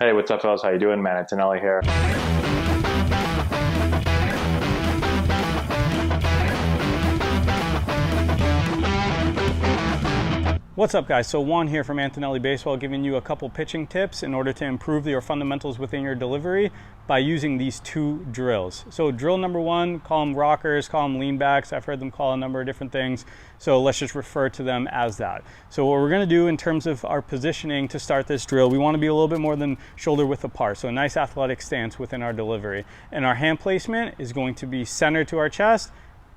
Hey, what's up, fellas? How you doing, man? Antonelli here. What's up, guys? So Juan here from Antonelli Baseball, giving you a couple pitching tips in order to improve your fundamentals within your delivery by using these two drills. So drill number one, call them rockers, call them leanbacks. I've heard them call a number of different things. So let's just refer to them as that. So what we're gonna do in terms of our positioning to start this drill, we wanna be a little bit more than shoulder width apart. So a nice athletic stance within our delivery. And our hand placement is going to be centered to our chest,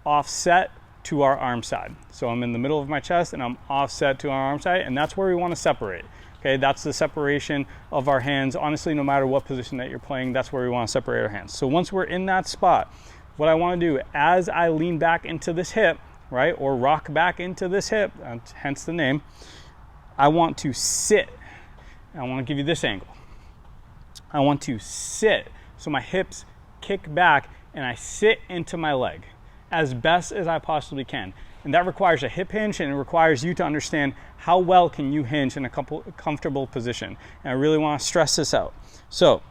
offset to our arm side. So I'm in the middle of my chest and I'm offset to our arm side, and that's where we want to separate. Okay, that's the separation of our hands. Honestly, no matter what position that you're playing, that's where we want to separate our hands. So once we're in that spot, what I want to do as I lean back into this hip, right, or rock back into this hip, hence the name, I want to sit. I want to give you this angle. I want to sit so my hips kick back and I sit into my leg as best as I possibly can. And that requires a hip hinge, and it requires you to understand how well can you hinge in a comfortable position. And I really want to stress this out. So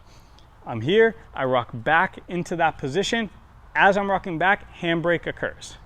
I'm here, I rock back into that position. As I'm rocking back, handbrake occurs.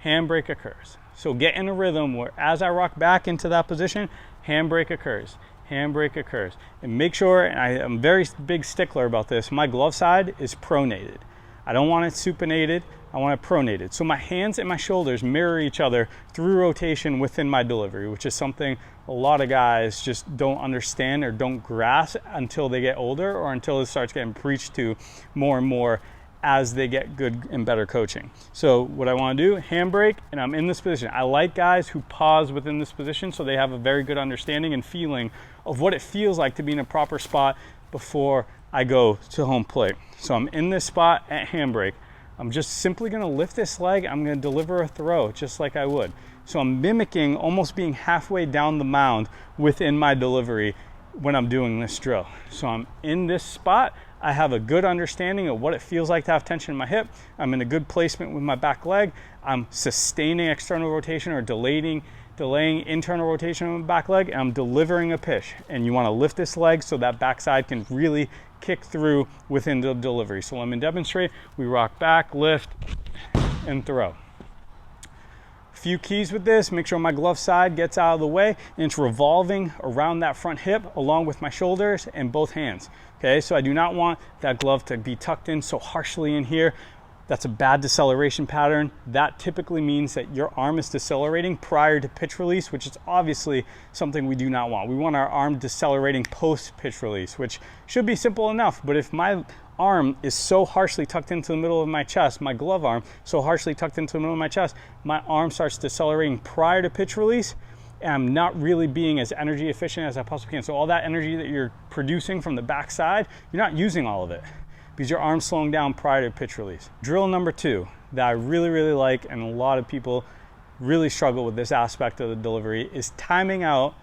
Handbrake occurs. So get in a rhythm where as I rock back into that position, handbrake occurs. Handbrake occurs. And make sure, and I am a very big stickler about this, my glove side is pronated. I don't want it supinated, I want it pronated. So my hands and my shoulders mirror each other through rotation within my delivery, which is something a lot of guys just don't understand or don't grasp until they get older, or until it starts getting preached to more and more as they get good and better coaching. So what I want to do, handbrake, and I'm in this position. I like guys who pause within this position so they have a very good understanding and feeling of what it feels like to be in a proper spot before I go to home plate. So I'm in this spot at handbrake. I'm just simply gonna lift this leg. I'm gonna deliver a throw just like I would. So I'm mimicking almost being halfway down the mound within my delivery when I'm doing this drill. So I'm in this spot. I have a good understanding of what it feels like to have tension in my hip. I'm in a good placement with my back leg. I'm sustaining external rotation or delaying internal rotation on my back leg, and I'm delivering a pitch. And you wanna lift this leg so that backside can really kick through within the delivery. So let me demonstrate. We rock back, lift, and throw. A few keys with this: make sure my glove side gets out of the way and it's revolving around that front hip along with my shoulders and both hands. Okay, so I do not want that glove to be tucked in so harshly in here. That's a bad deceleration pattern. That typically means that your arm is decelerating prior to pitch release, which is obviously something we do not want. We want our arm decelerating post pitch release, which should be simple enough. But if my arm is so harshly tucked into the middle of my chest, my glove arm so harshly tucked into the middle of my chest, my arm starts decelerating prior to pitch release, and I'm not really being as energy efficient as I possibly can. So all that energy that you're producing from the backside, you're not using all of it, because your arm's slowing down prior to pitch release. Drill number two that I really like, and a lot of people really struggle with this aspect of the delivery, is timing out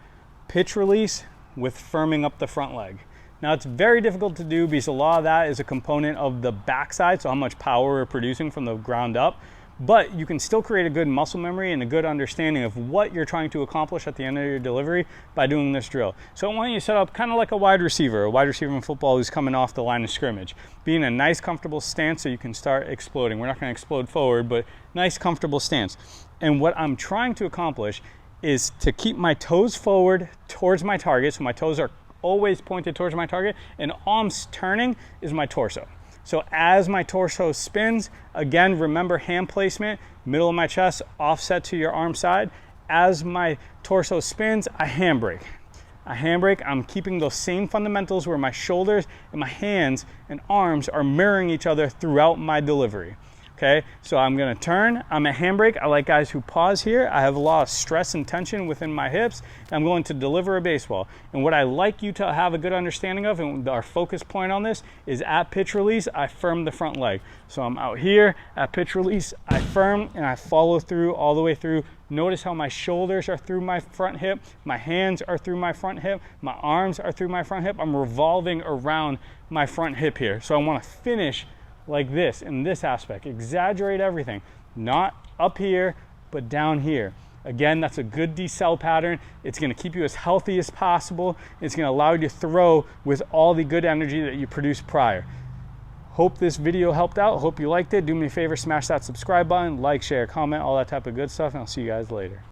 pitch release with firming up the front leg. Now it's very difficult to do because a lot of that is a component of the backside, so how much power we're producing from the ground up. But you can still create a good muscle memory and a good understanding of what you're trying to accomplish at the end of your delivery by doing this drill. So I want you to set up kind of like a wide receiver in football who's coming off the line of scrimmage. Be in a nice, comfortable stance so you can start exploding. We're not going to explode forward, but nice, comfortable stance. And what I'm trying to accomplish is to keep my toes forward towards my target. So my toes are always pointed towards my target, and arms turning is my torso. So as my torso spins, again, remember hand placement, middle of my chest, offset to your arm side. As my torso spins, I handbrake. I'm keeping those same fundamentals where my shoulders and my hands and arms are mirroring each other throughout my delivery. Okay, so I'm gonna turn, I'm at handbrake. I like guys who pause here. I have a lot of stress and tension within my hips. I'm going to deliver a baseball. And what I like you to have a good understanding of, and our focus point on this, is at pitch release, I firm the front leg. So I'm out here, at pitch release, I firm and I follow through all the way through. Notice how my shoulders are through my front hip, my hands are through my front hip, my arms are through my front hip. I'm revolving around my front hip here. So I wanna finish like this in this aspect. Exaggerate everything, not up here but down here. Again, that's a good decel pattern. It's gonna keep you as healthy as possible. It's gonna allow you to throw with all the good energy that you produced prior. Hope this video helped out. Hope you liked it. Do me a favor, smash that subscribe button, like, share, comment, all that type of good stuff, and I'll see you guys later.